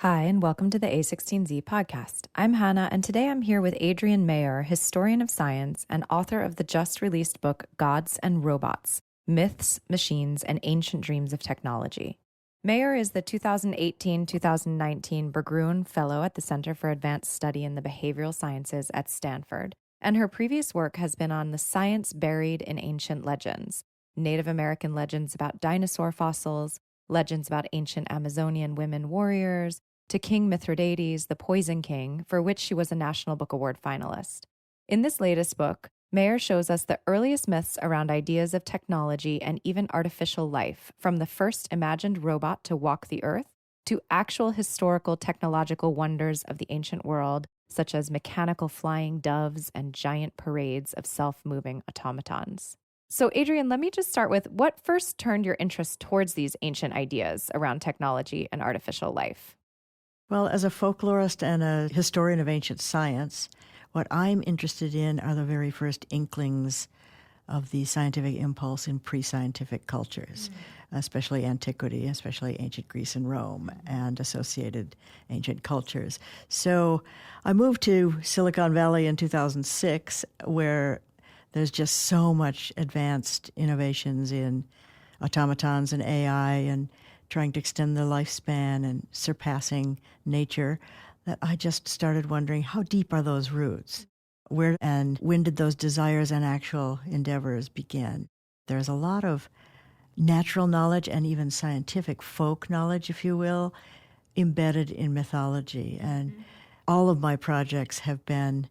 Hi, and welcome to the a16z podcast. I'm Hanne, and today I'm here with Adrienne Mayor, historian of science and author of the just-released book Gods and Robots, Myths, Machines, and Ancient Dreams of Technology. Mayor is the 2018-2019 Berggruen Fellow at the Center for Advanced Study in the Behavioral Sciences at Stanford, and her previous work has been on the science buried in ancient legends, Native American legends about dinosaur fossils, legends about ancient Amazonian women warriors, to King Mithridates, the Poison King, for which she was a National Book Award finalist. In this latest book, Mayor shows us the earliest myths around ideas of technology and even artificial life, from the first imagined robot to walk the earth, to actual historical technological wonders of the ancient world, such as mechanical flying doves and giant parades of self-moving automatons. So, Adrienne, let me just start with what first turned your interest towards these ancient ideas around technology and artificial life? Well, as a folklorist and a historian of ancient science, what I'm interested in are the very first inklings of the scientific impulse in pre-scientific cultures, especially antiquity, especially ancient Greece and Rome and associated ancient cultures. So I moved to Silicon Valley in 2006, where there's just so much advanced innovations in automatons and AI and trying to extend their lifespan and surpassing nature, that I just started wondering, how deep are those roots? Where and when did those desires and actual endeavors begin? There's a lot of natural knowledge and even scientific folk knowledge, if you will, embedded in mythology. And all of my projects have been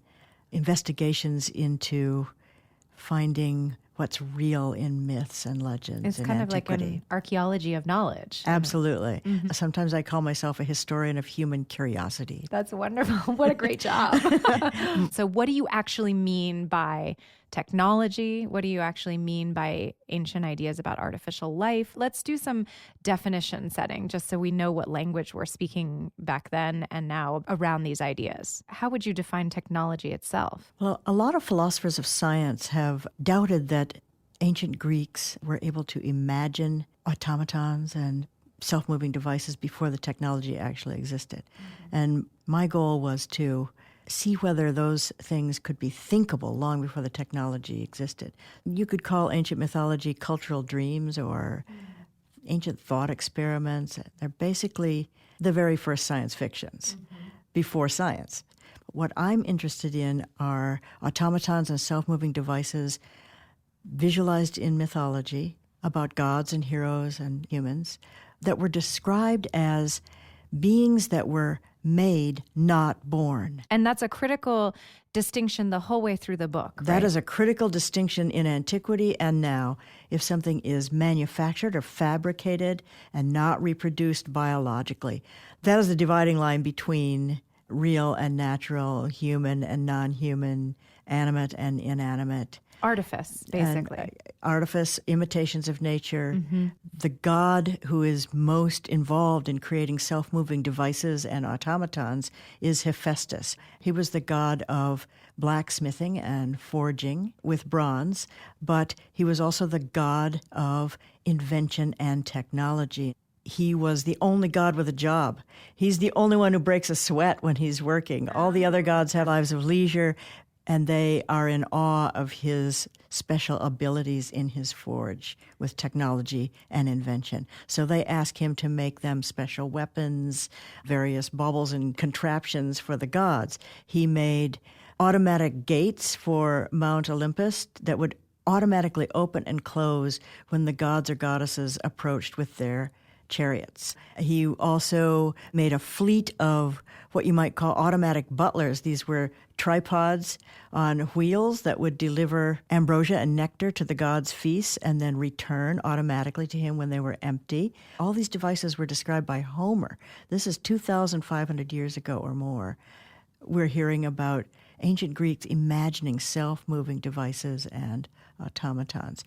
investigations into finding what's real in myths and legends. It's kind of like an archaeology of knowledge. Absolutely. Sometimes I call myself a historian of human curiosity. That's wonderful. What a great job. So what do you actually mean by technology? What do you actually mean by ancient ideas about artificial life? Let's do some definition setting just so we know what language we're speaking back then and now around these ideas. How would you define technology itself? Well, a lot of philosophers of science have doubted that ancient Greeks were able to imagine automatons and self-moving devices before the technology actually existed. And my goal was to see whether those things could be thinkable long before the technology existed. You could call ancient mythology cultural dreams or ancient thought experiments. They're basically the very first science fictions before science. What I'm interested in are automatons and self-moving devices visualized in mythology about gods and heroes and humans that were described as beings that were made, not born. And that's a critical distinction the whole way through the book, That right? is a critical distinction in antiquity and now. If something is manufactured or fabricated and not reproduced biologically, that is the dividing line between real and natural, human and non-human, animate and inanimate. Artifice, basically. And, artifice, imitations of nature. The god who is most involved in creating self-moving devices and automatons is Hephaestus. He was the god of blacksmithing and forging with bronze, but he was also the god of invention and technology. He was the only god with a job. He's the only one who breaks a sweat when he's working. All the other gods have lives of leisure, and they are in awe of his special abilities in his forge with technology and invention. So they ask him to make them special weapons, various baubles and contraptions for the gods. He made automatic gates for Mount Olympus that would automatically open and close when the gods or goddesses approached with their chariots. He also made a fleet of what you might call automatic butlers. These were tripods on wheels that would deliver ambrosia and nectar to the god's feasts and then return automatically to him when they were empty. All these devices were described by Homer. This is 2,500 years ago or more. We're hearing about ancient Greeks imagining self-moving devices and automatons.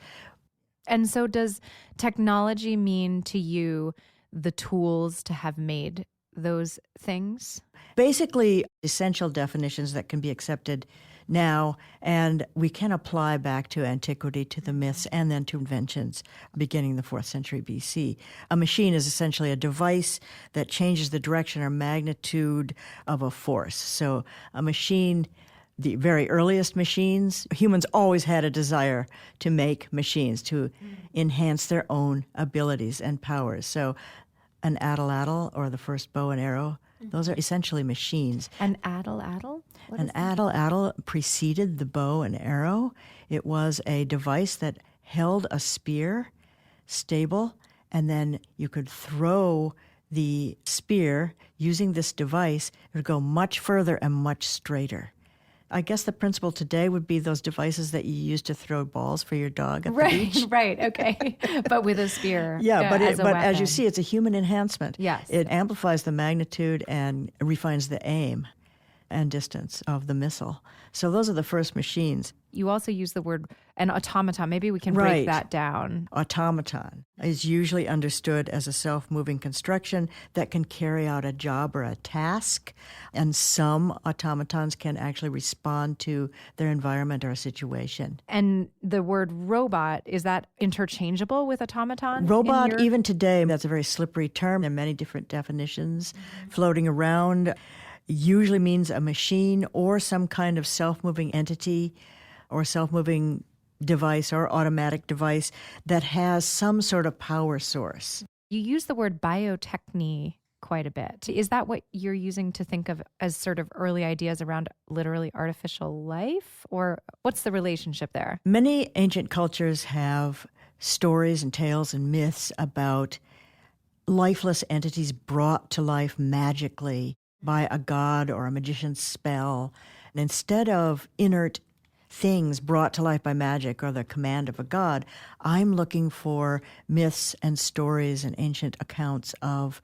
And so does technology mean to you the tools to have made those things? Basically, essential definitions that can be accepted now, and we can apply back to antiquity, to the myths, and then to inventions beginning the 4th century BC. A machine is essentially a device that changes the direction or magnitude of a force. So a machine, the very earliest machines, humans always had a desire to make machines, to enhance their own abilities and powers. So an atlatl, or the first bow and arrow, those are essentially machines. An atlatl? An atlatl preceded the bow and arrow. It was a device that held a spear stable, and then you could throw the spear using this device. It would go much further and much straighter. I guess the principle today would be those devices that you use to throw balls for your dog at the beach. Right, okay. But with a spear. Yeah, but as as you see, it's a human enhancement. Yes. It amplifies the magnitude and refines the aim and distance of the missile. So those are the first machines. You also use the word an automaton. Maybe we can break that down. Automaton is usually understood as a self-moving construction that can carry out a job or a task, and some automatons can actually respond to their environment or a situation. And the word robot, is that interchangeable with automaton? Robot, even today, that's a very slippery term. There are many different definitions floating around. Usually means a machine or some kind of self-moving entity or self-moving device or automatic device that has some sort of power source. You use the word biotechny quite a bit. Is that what you're using to think of as sort of early ideas around literally artificial life? Or what's the relationship there? Many ancient cultures have stories and tales and myths about lifeless entities brought to life magically by a god or a magician's spell. And instead of inert things brought to life by magic or the command of a god, I'm looking for myths and stories and ancient accounts of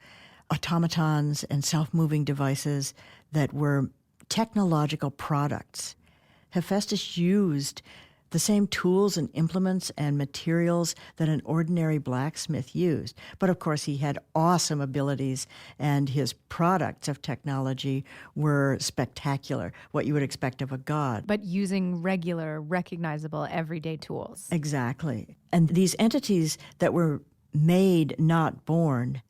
automatons and self-moving devices that were technological products. Hephaestus used the same tools and implements and materials that an ordinary blacksmith used. But of course, he had awesome abilities, and his products of technology were spectacular, what you would expect of a god. But using regular, recognizable, everyday tools. Exactly. And these entities that were made, not born,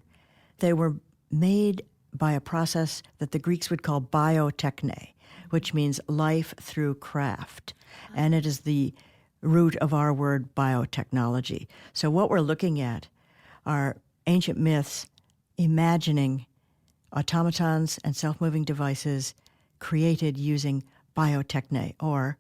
they were made by a process that the Greeks would call biotechne, which means life through craft. And it is the root of our word biotechnology. So what we're looking at are ancient myths imagining automatons and self-moving devices created using biotechne, or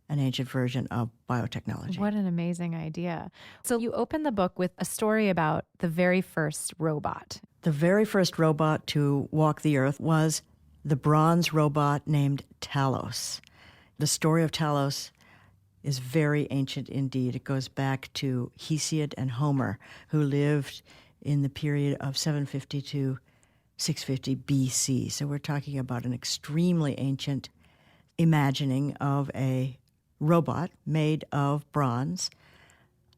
an ancient version of biotechnology. What an amazing idea. So you open the book with a story about the very first robot. The very first robot to walk the earth was the bronze robot named Talos. The story of Talos is very ancient indeed. It goes back to Hesiod and Homer, who lived in the period of 750 to 650 BC. So we're talking about an extremely ancient imagining of a robot made of bronze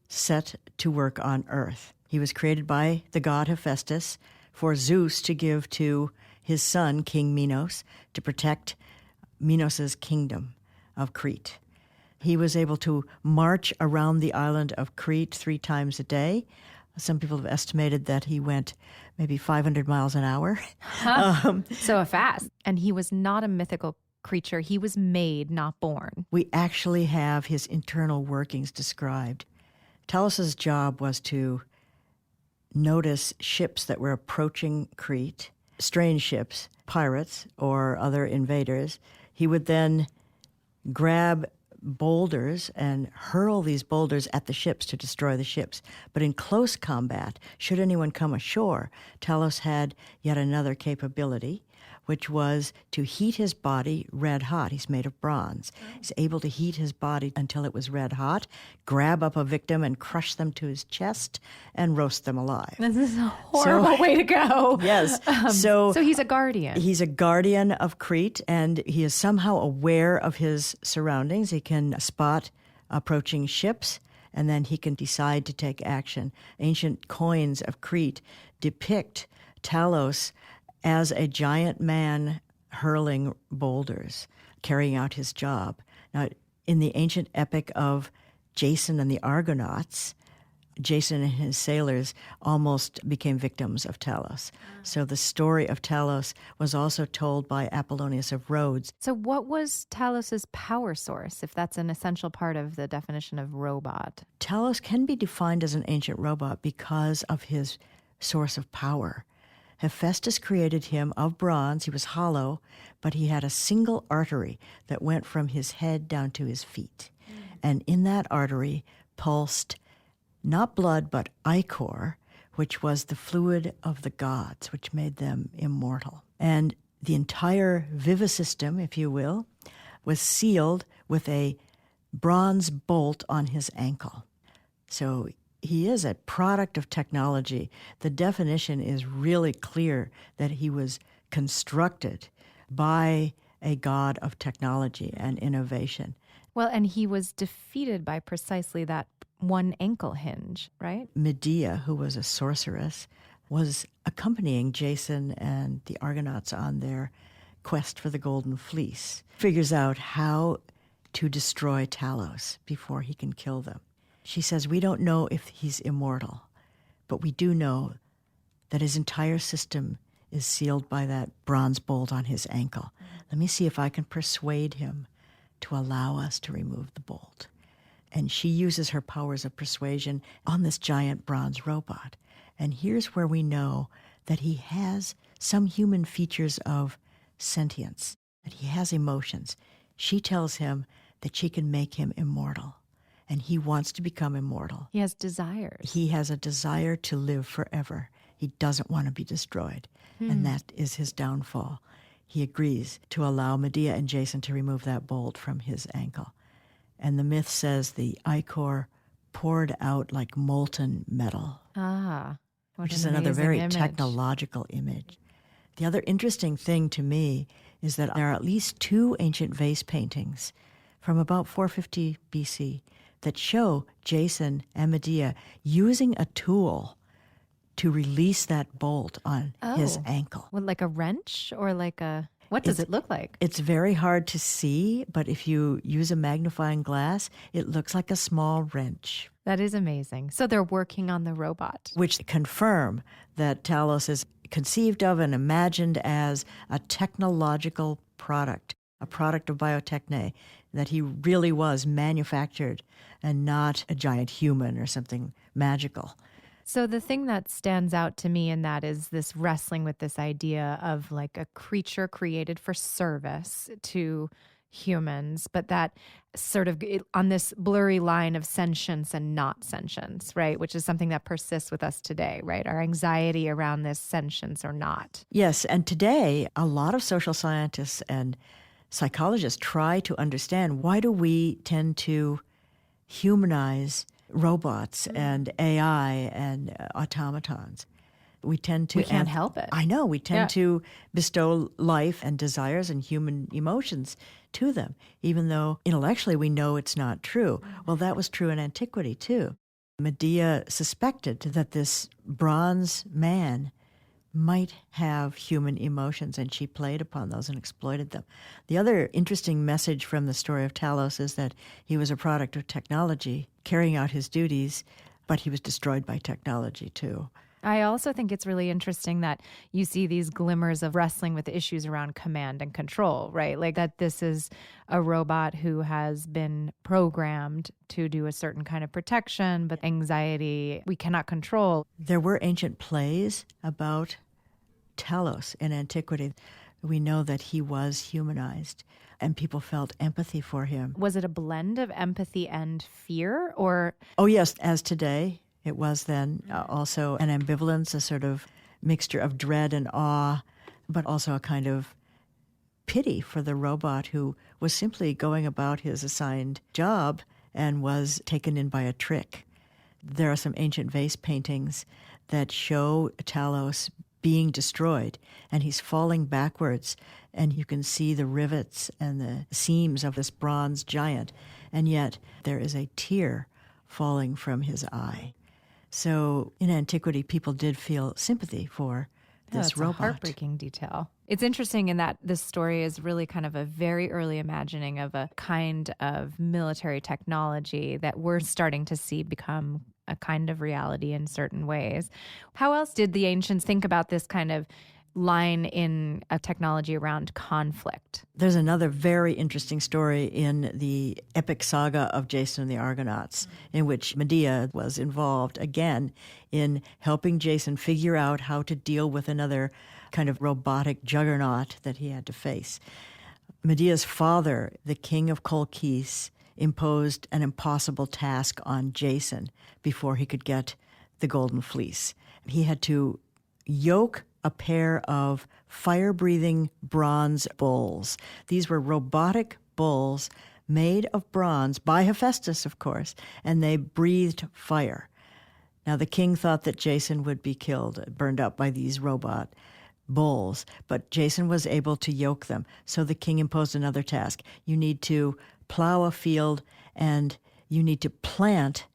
set to work on earth. He was created by the god Hephaestus for Zeus to give to his son, King Minos, to protect Minos' kingdom of Crete. He was able to march around the island of Crete 3 times a day. Some people have estimated that he went maybe 500 miles an hour. So fast. And he was not a mythical creature. He was made, not born. We actually have his internal workings described. Talos' job was to notice ships that were approaching Crete, strange ships, pirates or other invaders. He would then grab boulders and hurl these boulders at the ships to destroy the ships. But in close combat, should anyone come ashore, Talos had yet another capability, which was to heat his body red hot. He's made of bronze. He's able to heat his body until it was red hot, grab up a victim and crush them to his chest, and roast them alive. This is a horrible way to go. Yes. So he's a guardian. He's a guardian of Crete, and he is somehow aware of his surroundings. He can spot approaching ships, and then he can decide to take action. Ancient coins of Crete depict Talos as a giant man hurling boulders, carrying out his job. Now, in the ancient epic of Jason and the Argonauts, Jason and his sailors almost became victims of Talos. So the story of Talos was also told by Apollonius of Rhodes. So what was Talos's power source, if that's an essential part of the definition of robot? Talos can be defined as an ancient robot because of his source of power. Hephaestus created him of bronze. He was hollow, but he had a single artery that went from his head down to his feet. And in that artery pulsed not blood, but ichor, which was the fluid of the gods, which made them immortal. And the entire vivasystem, if you will, was sealed with a bronze bolt on his ankle. So he is a product of technology. The definition is really clear that he was constructed by a god of technology and innovation. Well, and he was defeated by precisely that one ankle hinge, right? Medea, who was a sorceress, was accompanying Jason and the Argonauts on their quest for the Golden Fleece. Figures out how to destroy Talos before he can kill them. She says, we don't know if he's immortal, but we do know that his entire system is sealed by that bronze bolt on his ankle. Let me see if I can persuade him to allow us to remove the bolt. And she uses her powers of persuasion on this giant bronze robot. And here's where we know that he has some human features of sentience, that he has emotions. She tells him that she can make him immortal, and he wants to become immortal. He has desires. He has a desire to live forever. He doesn't want to be destroyed, and that is his downfall. He agrees to allow Medea and Jason to remove that bolt from his ankle. And the myth says the ichor poured out like molten metal. Which is another very technological image. The other interesting thing to me is that there are at least 2 ancient vase paintings from about 450 BC that show Jason and Medea using a tool to release that bolt on his ankle. Well, like a wrench or like a... What does it look like? It's very hard to see, but if you use a magnifying glass, it looks like a small wrench. That is amazing. So they're working on the robot. Which confirm that Talos is conceived of and imagined as a technological product, a product of biotechne, that he really was manufactured and not a giant human or something magical. So the thing that stands out to me in that is this wrestling with this idea of like a creature created for service to humans, but that sort of on this blurry line of sentience and not sentience, right? Which is something that persists with us today, right? Our anxiety around this sentience or not. Yes, and today a lot of social scientists and psychologists try to understand, why do we tend to humanize robots and AI and automatons? We tend to... We can't help it. I know. We tend to bestow life and desires and human emotions to them, even though intellectually we know it's not true. Well, that was true in antiquity, too. Medea suspected that this bronze man might have human emotions, and she played upon those and exploited them. The other interesting message from the story of Talos is that he was a product of technology, carrying out his duties, but he was destroyed by technology, too. I also think it's really interesting that you see these glimmers of wrestling with issues around command and control, right? Like that this is a robot who has been programmed to do a certain kind of protection, but anxiety we cannot control. There were ancient plays about Talos in antiquity. We know that he was humanized and people felt empathy for him. Was it a blend of empathy and fear, or? Oh, yes, as today. It was then also an ambivalence, a sort of mixture of dread and awe, but also a kind of pity for the robot who was simply going about his assigned job and was taken in by a trick. There are some ancient vase paintings that show Talos being destroyed, and he's falling backwards, and you can see the rivets and the seams of this bronze giant, and yet there is a tear falling from his eye. So in antiquity, people did feel sympathy for this robot. A heartbreaking detail. It's interesting in that this story is really kind of a very early imagining of a kind of military technology that we're starting to see become a kind of reality in certain ways. How else did the ancients think about this kind of line in a technology around conflict? There's another very interesting story in the epic saga of Jason and the Argonauts, in which Medea was involved again in helping Jason figure out how to deal with another kind of robotic juggernaut that he had to face. Medea's father, the king of Colchis, imposed an impossible task on Jason before he could get the golden fleece. He had to yoke a pair of fire-breathing bronze bulls. These were robotic bulls made of bronze, by Hephaestus, of course, and they breathed fire. Now, the king thought that Jason would be killed, burned up by these robot bulls, but Jason was able to yoke them. So the king imposed another task. You need to plow a field, and you need to plant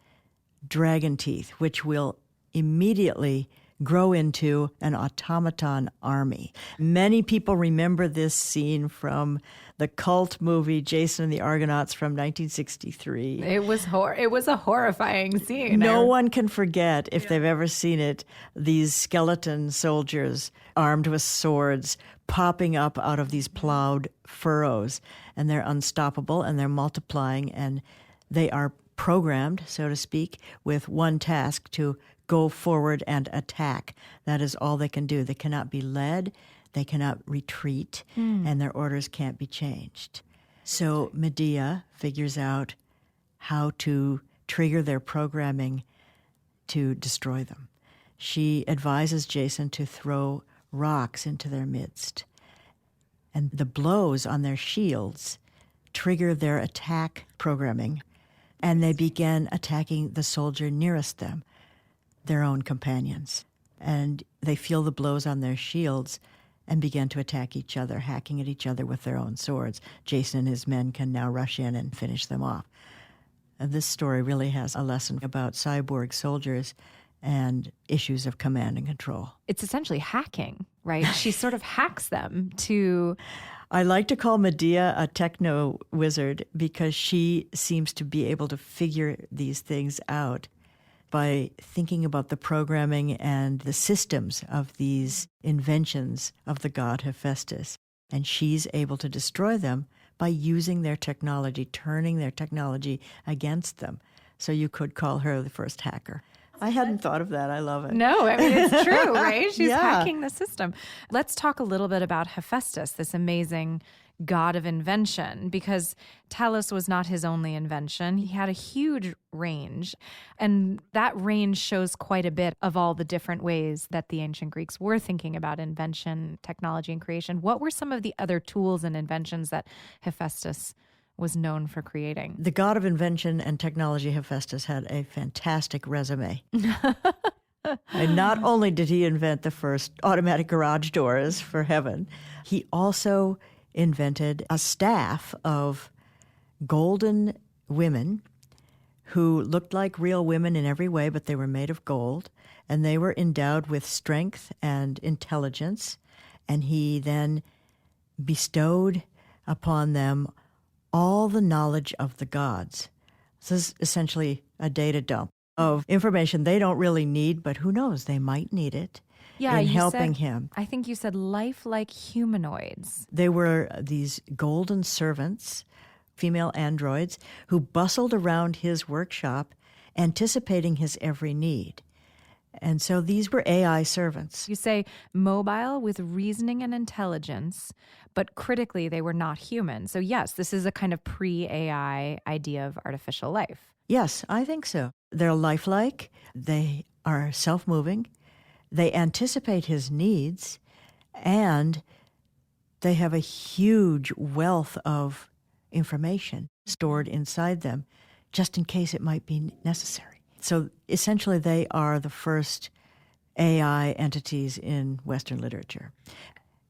dragon teeth, which will immediately grow into an automaton army. Many people remember this scene from the cult movie Jason and the Argonauts from 1963. It was a horrifying scene. No one can forget, if they've ever seen it, these skeleton soldiers armed with swords popping up out of these plowed furrows. And they're unstoppable, and they're multiplying, and they are programmed, so to speak, with one task: to go forward and attack. That is all they can do. They cannot be led, they cannot retreat, and their orders can't be changed. So Medea figures out how to trigger their programming to destroy them. She advises Jason to throw rocks into their midst. And the blows on their shields trigger their attack programming, and they begin attacking the soldier nearest them, their own companions. And they feel the blows on their shields and begin to attack each other, hacking at each other with their own swords. Jason and his men can now rush in and finish them off. And this story really has a lesson about cyborg soldiers and issues of command and control. It's essentially hacking, right? She sort of hacks them to... I like to call Medea a techno wizard because she seems to be able to figure these things out by thinking about the programming and the systems of these inventions of the god Hephaestus. And she's able to destroy them by using their technology, turning their technology against them. So you could call her the first hacker. I hadn't thought of that. I love it. No, I mean, it's true, right? She's hacking the system. Let's talk a little bit about Hephaestus, this amazing god of invention, because Talos was not his only invention. He had a huge range, and that range shows quite a bit of all the different ways that the ancient Greeks were thinking about invention, technology, and creation. What were some of the other tools and inventions that Hephaestus was known for creating? The god of invention and technology, Hephaestus, had a fantastic resume. And not only did he invent the first automatic garage doors for heaven, he also invented a staff of golden women who looked like real women in every way, but they were made of gold, and they were endowed with strength and intelligence, and he then bestowed upon them all the knowledge of the gods. This is essentially a data dump of information they don't really need, but who knows, they might need it in helping him. I think you said lifelike humanoids. They were these golden servants, female androids, who bustled around his workshop, anticipating his every need. And so these were AI servants. You say mobile with reasoning and intelligence, but critically they were not human. So yes, this is a kind of pre-AI idea of artificial life. Yes, I think so. They're lifelike. They are self-moving. They anticipate his needs, and they have a huge wealth of information stored inside them, just in case it might be necessary. So essentially, they are the first AI entities in Western literature.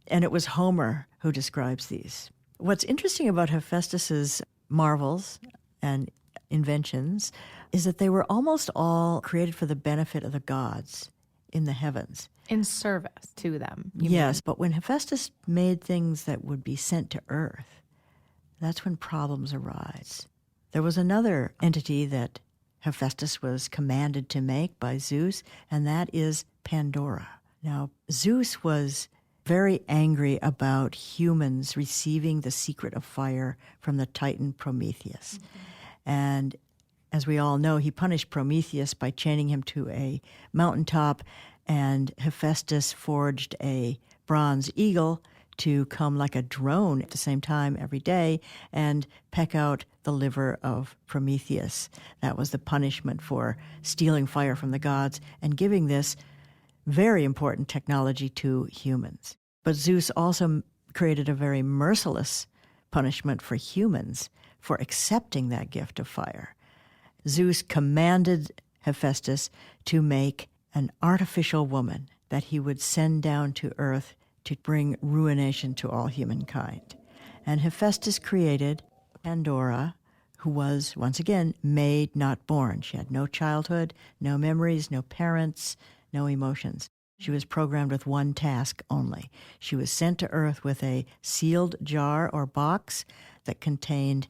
And it was Homer who describes these. What's interesting about Hephaestus's marvels and inventions is that they were almost all created for the benefit of the gods. in the heavens. In service to them. Yes, but when Hephaestus made things that would be sent to Earth, that's when problems arise. There was another entity that Hephaestus was commanded to make by Zeus, and that is Pandora. Now, Zeus was very angry about humans receiving the secret of fire from the Titan Prometheus. And as we all know, he punished Prometheus by chaining him to a mountaintop, and Hephaestus forged a bronze eagle to come like a drone at the same time every day and peck out the liver of Prometheus. That was the punishment for stealing fire from the gods and giving this very important technology to humans. But Zeus also created a very merciless punishment for humans for accepting that gift of fire. Zeus commanded Hephaestus to make an artificial woman that he would send down to Earth to bring ruination to all humankind. And Hephaestus created Pandora, who was, once again, made, not born. She had no childhood, no memories, no parents, no emotions. She was programmed with one task only. She was sent to Earth with a sealed jar or box that contained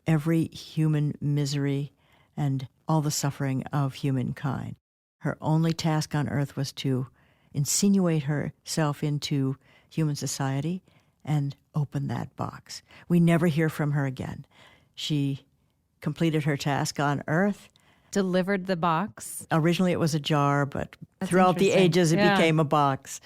every human misery and all the suffering of humankind. Her only task on Earth was to insinuate herself into human society and open that box. We never hear from her again. She completed her task on Earth. Delivered the box. Originally it was a jar, but throughout the ages it became a box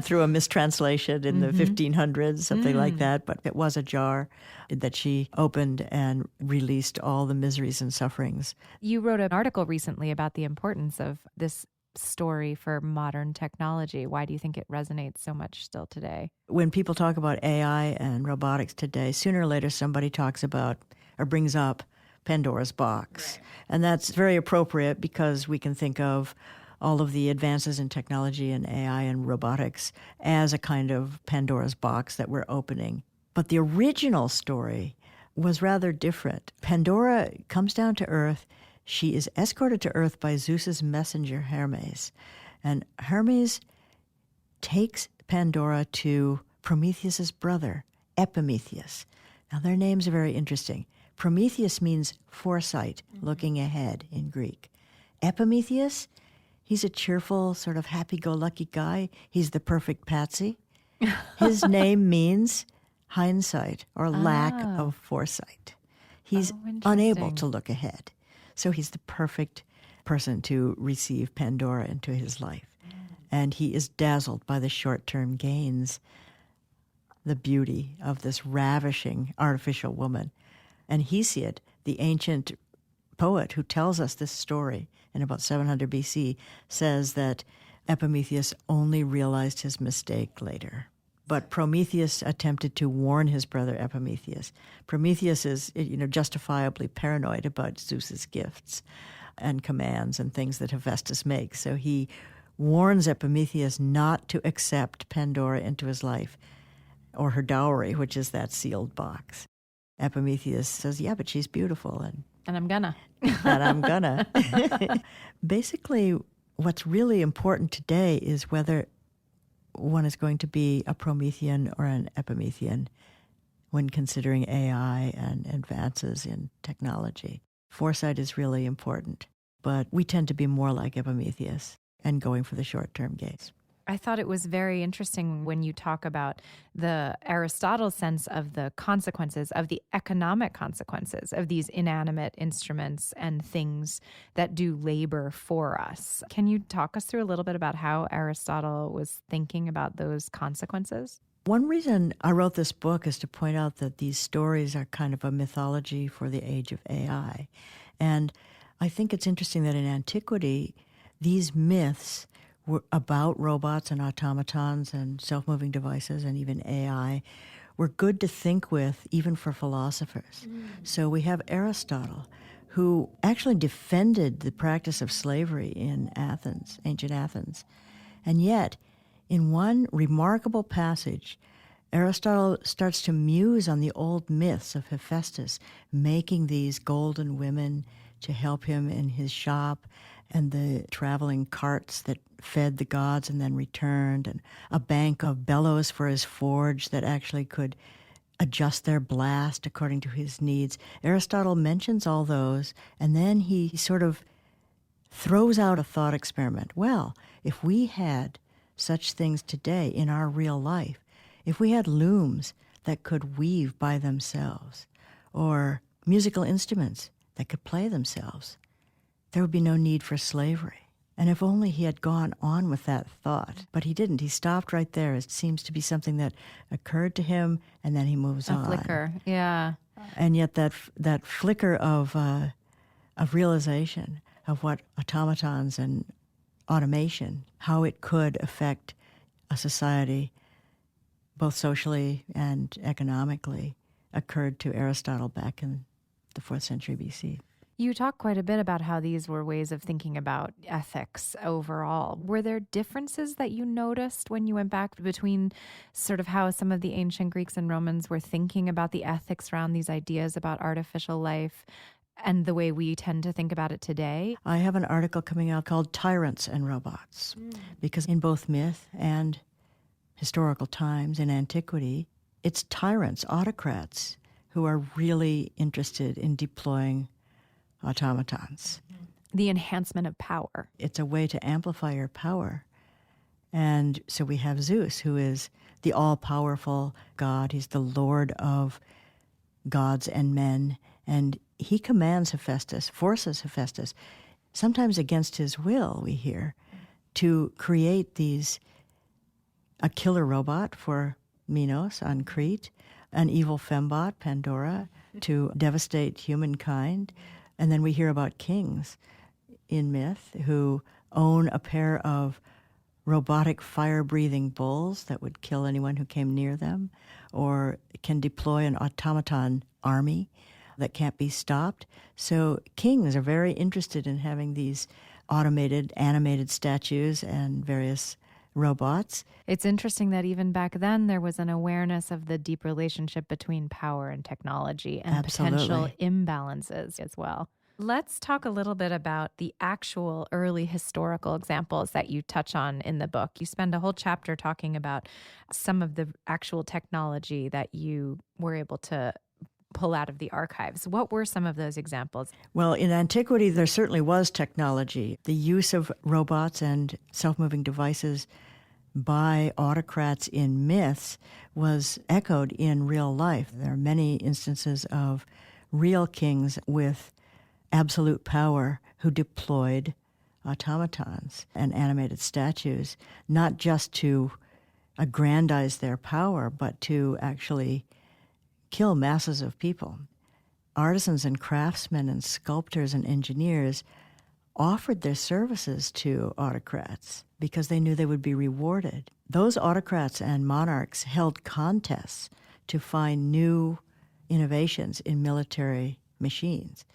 through a mistranslation in the 1500s, something like that. But it was a jar that she opened and released all the miseries and sufferings. You wrote an article recently about the importance of this story for modern technology. Why do you think it resonates so much still today? When people talk about AI and robotics today, sooner or later somebody talks about or brings up Pandora's box. Right. And that's very appropriate because we can think of all of the advances in technology and AI and robotics as a kind of Pandora's box that we're opening. But the original story was rather different. Pandora comes down to Earth. She is escorted to Earth by Zeus's messenger, Hermes. And Hermes takes Pandora to Prometheus's brother, Epimetheus. Now, their names are very interesting. Prometheus means foresight, looking ahead in Greek. Epimetheus, he's a cheerful, sort of happy-go-lucky guy. He's the perfect patsy. His name means hindsight or lack of foresight. He's unable to look ahead. So he's the perfect person to receive Pandora into his life. And he is dazzled by the short-term gains, the beauty of this ravishing artificial woman. And Hesiod, the ancient poet who tells us this story in about 700 BC, says that Epimetheus only realized his mistake later. But Prometheus attempted to warn his brother Epimetheus. Prometheus is, justifiably paranoid about Zeus's gifts and commands and things that Hephaestus makes. So he warns Epimetheus not to accept Pandora into his life or her dowry, which is that sealed box. Epimetheus says, yeah, but she's beautiful. And I'm gonna. And I'm gonna. Basically, what's really important today is whether one is going to be a Promethean or an Epimethean when considering AI and advances in technology. Foresight is really important, but we tend to be more like Epimetheus and going for the short-term gains. I thought it was very interesting when you talk about the Aristotle sense of the consequences, of the economic consequences of these inanimate instruments and things that do labor for us. Can you talk us through a little bit about how Aristotle was thinking about those consequences? One reason I wrote this book is to point out that these stories are kind of a mythology for the age of AI. And I think it's interesting that in antiquity, these myths were about robots and automatons and self-moving devices and even AI were good to think with even for philosophers. So we have Aristotle, who actually defended the practice of slavery in Athens, ancient Athens. And yet, in one remarkable passage, Aristotle starts to muse on the old myths of Hephaestus, making these golden women to help him in his shop and the traveling carts that fed the gods and then returned, and a bank of bellows for his forge that actually could adjust their blast according to his needs. Aristotle mentions all those, and then he sort of throws out a thought experiment. Well, if we had such things today in our real life, if we had looms that could weave by themselves, or musical instruments that could play themselves, there would be no need for slavery. And if only he had gone on with that thought. But he didn't. He stopped right there. It seems to be something that occurred to him, and then he moves on. A flicker, yeah. And yet that flicker of realization of what automatons and automation, how it could affect a society both socially and economically, occurred to Aristotle back in the 4th century BC. You talk quite a bit about how these were ways of thinking about ethics overall. Were there differences that you noticed when you went back between sort of how some of the ancient Greeks and Romans were thinking about the ethics around these ideas about artificial life and the way we tend to think about it today? I have an article coming out called Tyrants and Robots, because in both myth and historical times in antiquity, it's tyrants, autocrats, who are really interested in deploying automatons. The enhancement of power. It's a way to amplify your power. And so we have Zeus, who is the all-powerful god. He's the lord of gods and men. And he commands Hephaestus, forces Hephaestus, sometimes against his will, we hear, to create a killer robot for Minos on Crete, an evil fembot, Pandora, to devastate humankind. And then we hear about kings in myth who own a pair of robotic fire-breathing bulls that would kill anyone who came near them, or can deploy an automaton army that can't be stopped. So kings are very interested in having these automated, animated statues and various robots. It's interesting that even back then there was an awareness of the deep relationship between power and technology and Absolutely. potential imbalances as well. Let's talk a little bit about the actual early historical examples that you touch on in the book. You spend a whole chapter talking about some of the actual technology that you were able to pull out of the archives. What were some of those examples? Well, in antiquity, there certainly was technology. The use of robots and self-moving devices by autocrats in myths was echoed in real life. There are many instances of real kings with absolute power who deployed automatons and animated statues, not just to aggrandize their power, but to actually kill masses of people. Artisans and craftsmen and sculptors and engineers offered their services to autocrats because they knew they would be rewarded. Those autocrats and monarchs held contests to find new innovations in military machines.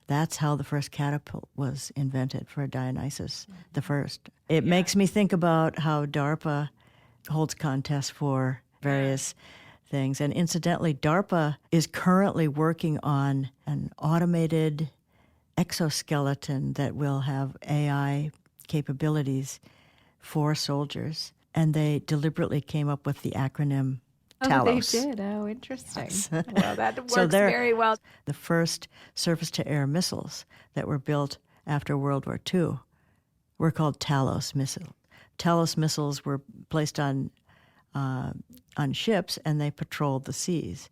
That's how the first catapult was invented for Dionysus the First. It makes me think about how DARPA holds contests for various things. And incidentally, DARPA is currently working on an automated exoskeleton that will have AI capabilities for soldiers. And they deliberately came up with the acronym Talos. Oh, they did. Oh, interesting. Well, that works So very well. The first surface-to-air missiles that were built after World War II were called Talos missiles. Talos missiles were placed on ships, and they patrolled the seas.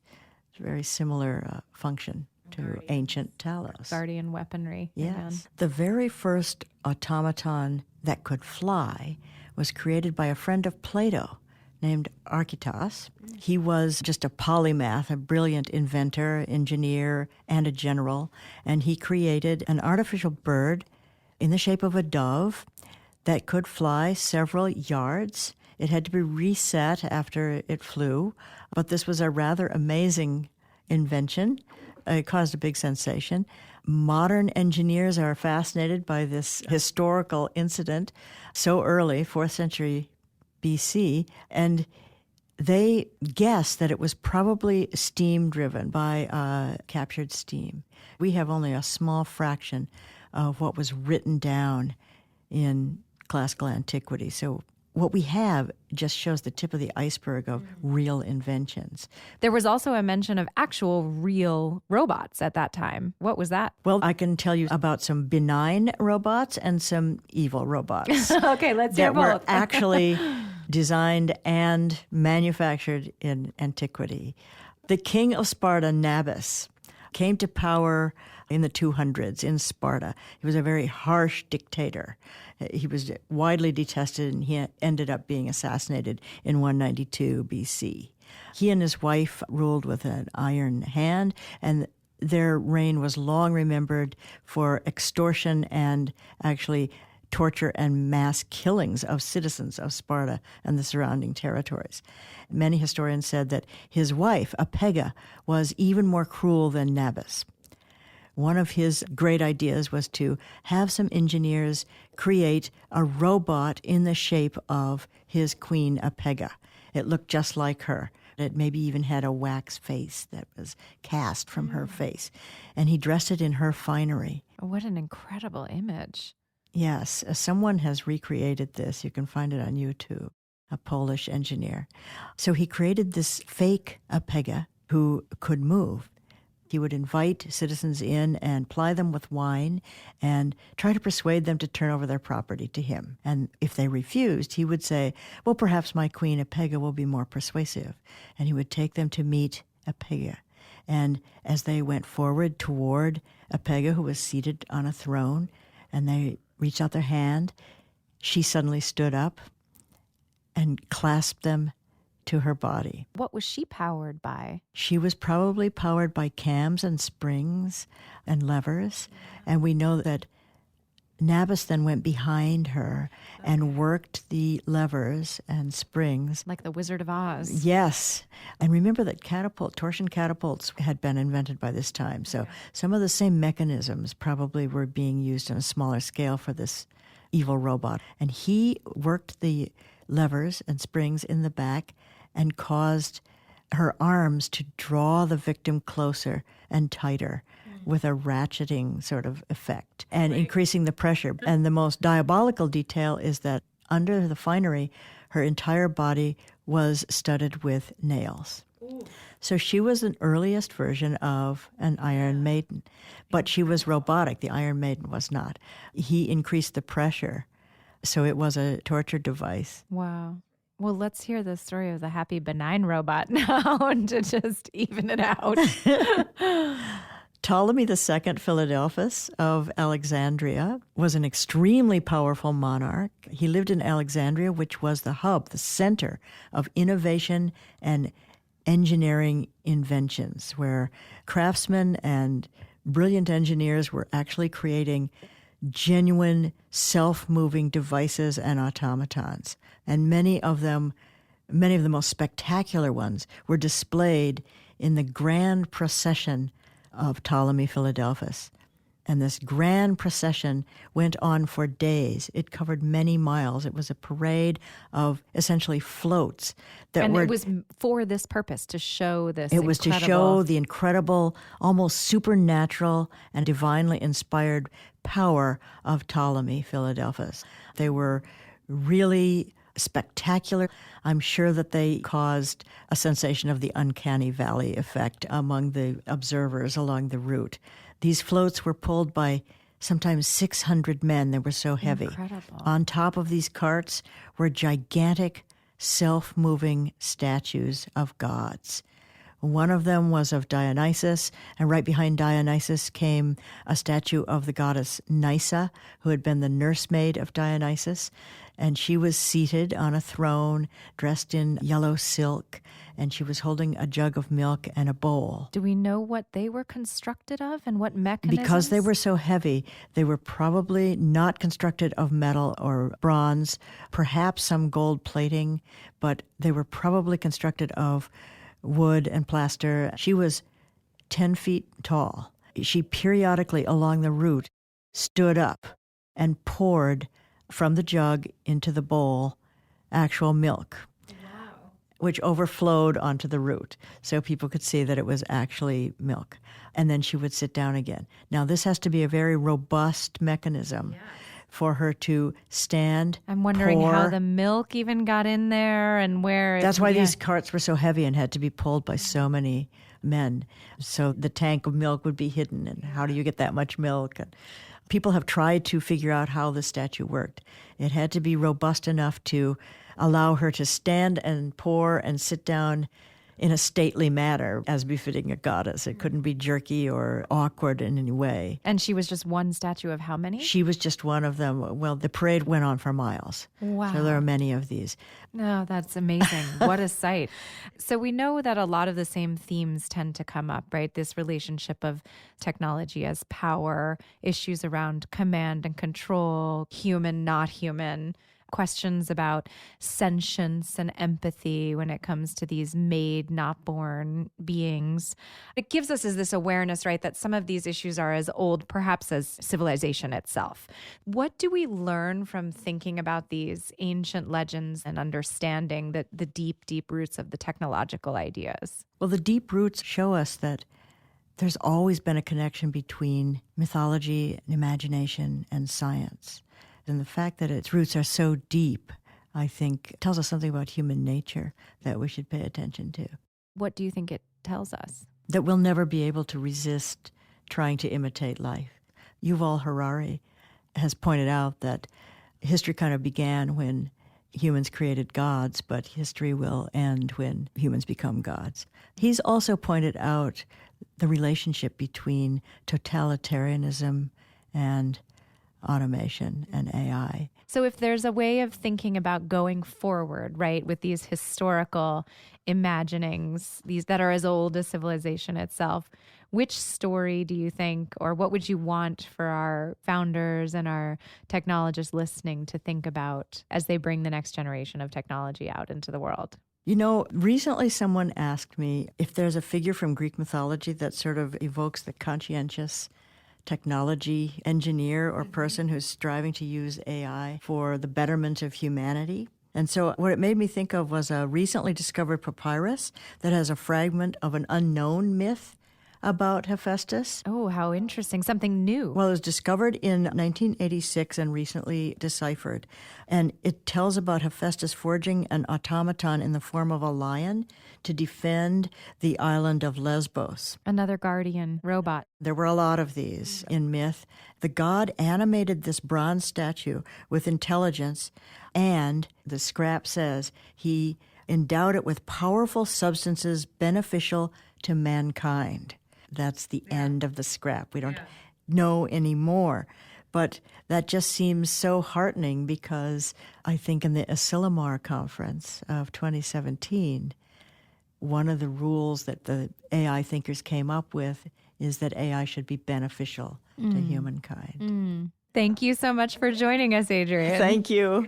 It's a very similar function to ancient Talos. Guardian weaponry. Yes. Again. The very first automaton that could fly was created by a friend of Plato named Archytas. He was just a polymath, a brilliant inventor, engineer, and a general, and he created an artificial bird in the shape of a dove that could fly several yards. It had to be reset after it flew, but this was a rather amazing invention. It caused a big sensation. Modern engineers are fascinated by this historical incident so early, 4th century BC, and they guess that it was probably steam-driven by captured steam. We have only a small fraction of what was written down in classical antiquity. So what we have just shows the tip of the iceberg of real inventions. There was also a mention of actual real robots at that time. What was that? Well, I can tell you about some benign robots and some evil robots. Okay, let's hear that were both. actually designed and manufactured in antiquity. The king of Sparta, Nabis, came to power in the 200s in Sparta. He was a very harsh dictator. He was widely detested, and he ended up being assassinated in 192 BC. He and his wife ruled with an iron hand, and their reign was long remembered for extortion and actually torture and mass killings of citizens of Sparta and the surrounding territories. Many historians said that his wife, Apega, was even more cruel than Nabis. One of his great ideas was to have some engineers create a robot in the shape of his queen, Apega. It looked just like her. It maybe even had a wax face that was cast from her face. And he dressed it in her finery. What an incredible image. Yes, someone has recreated this. You can find it on YouTube, a Polish engineer. So he created this fake Apega who could move. He would invite citizens in and ply them with wine and try to persuade them to turn over their property to him. And if they refused, he would say, well, perhaps my queen Apega will be more persuasive. And he would take them to meet Apega. And as they went forward toward Apega, who was seated on a throne, and they reached out their hand, she suddenly stood up and clasped them to her body. What was she powered by? She was probably powered by cams and springs and levers. And we know that Nabis then went behind her and worked the levers and springs. Like the Wizard of Oz. Yes. And remember that torsion catapults had been invented by this time. So some of the same mechanisms probably were being used on a smaller scale for this evil robot. And he worked the levers and springs in the back and caused her arms to draw the victim closer and tighter with a ratcheting sort of effect and increasing the pressure. And the most diabolical detail is that under the finery, her entire body was studded with nails. So she was an earliest version of an Iron Maiden, but she was robotic. The Iron Maiden was not. He increased the pressure, so it was a torture device. Wow. Well, let's hear the story of the happy, benign robot now to just even it out. Ptolemy II Philadelphus of Alexandria was an extremely powerful monarch. He lived in Alexandria, which was the hub, the center of innovation and engineering inventions, where craftsmen and brilliant engineers were actually creating genuine self-moving devices and automatons. And many of the most spectacular ones were displayed in the grand procession of Ptolemy Philadelphus. And this grand procession went on for days. It covered many miles. It was a parade of essentially floats that and were. it was for this purpose, to show this. It was to show the incredible, almost supernatural and divinely inspired power of Ptolemy Philadelphus. They were really spectacular. I'm sure that they caused a sensation of the uncanny valley effect among the observers along the route. These floats were pulled by sometimes 600 men. They were so heavy. Incredible. On top of these carts were gigantic, self-moving statues of gods. One of them was of Dionysus, and right behind Dionysus came a statue of the goddess Nysa, who had been the nursemaid of Dionysus. And she was seated on a throne, dressed in yellow silk, and she was holding a jug of milk and a bowl. Do we know what they were constructed of and what mechanisms? Because they were so heavy, they were probably not constructed of metal or bronze, perhaps some gold plating, but they were probably constructed of wood and plaster. She was 10 feet tall. She periodically along the route stood up and poured from the jug into the bowl actual milk. Wow. which overflowed onto the root. So people could see that it was actually milk. And then she would sit down again. Now, this has to be a very robust mechanism for her to stand. I'm wondering pour. how the milk even got in there and where. That's why these carts were so heavy and had to be pulled by so many men. So the tank of milk would be hidden. And how do you get that much milk? And people have tried to figure out how the statue worked. It had to be robust enough to allow her to stand and pour and sit down in a stately manner, as befitting a goddess. It couldn't be jerky or awkward in any way. And she was just one statue of how many? She was just one of them. Well, the parade went on for miles. Wow. So there are many of these. No, that's amazing. What a sight. So we know that a lot of the same themes tend to come up, right? This relationship of technology as power, issues around command and control, human, not human, questions about sentience and empathy when it comes to these made, not born beings. It gives us this awareness, right, that some of these issues are as old perhaps as civilization itself. What do we learn from thinking about these ancient legends and understanding the deep, deep roots of the technological ideas? Well, the deep roots show us that there's always been a connection between mythology and imagination and science. And the fact that its roots are so deep, I think, tells us something about human nature that we should pay attention to. What do you think it tells us? That we'll never be able to resist trying to imitate life. Yuval Harari has pointed out that history kind of began when humans created gods, but history will end when humans become gods. He's also pointed out the relationship between totalitarianism and automation and AI. So if there's a way of thinking about going forward, right, with these historical imaginings, these that are as old as civilization itself, which story do you think, or what would you want for our founders and our technologists listening to think about as they bring the next generation of technology out into the world? You know, recently someone asked me if there's a figure from Greek mythology that sort of evokes the conscientious technology engineer or person who's striving to use AI for the betterment of humanity. And so what it made me think of was a recently discovered papyrus that has a fragment of an unknown myth about Hephaestus. Oh, how interesting. Something new. Well, it was discovered in 1986 and recently deciphered. And it tells about Hephaestus forging an automaton in the form of a lion to defend the island of Lesbos. Another guardian robot. There were a lot of these in myth. The god animated this bronze statue with intelligence, and the scrap says he endowed it with powerful substances beneficial to mankind. That's the end of the scrap. We don't know anymore. But that just seems so heartening because I think in the Asilomar conference of 2017, one of the rules that the AI thinkers came up with is that AI should be beneficial to humankind. Thank you so much for joining us, Adrienne. Thank you.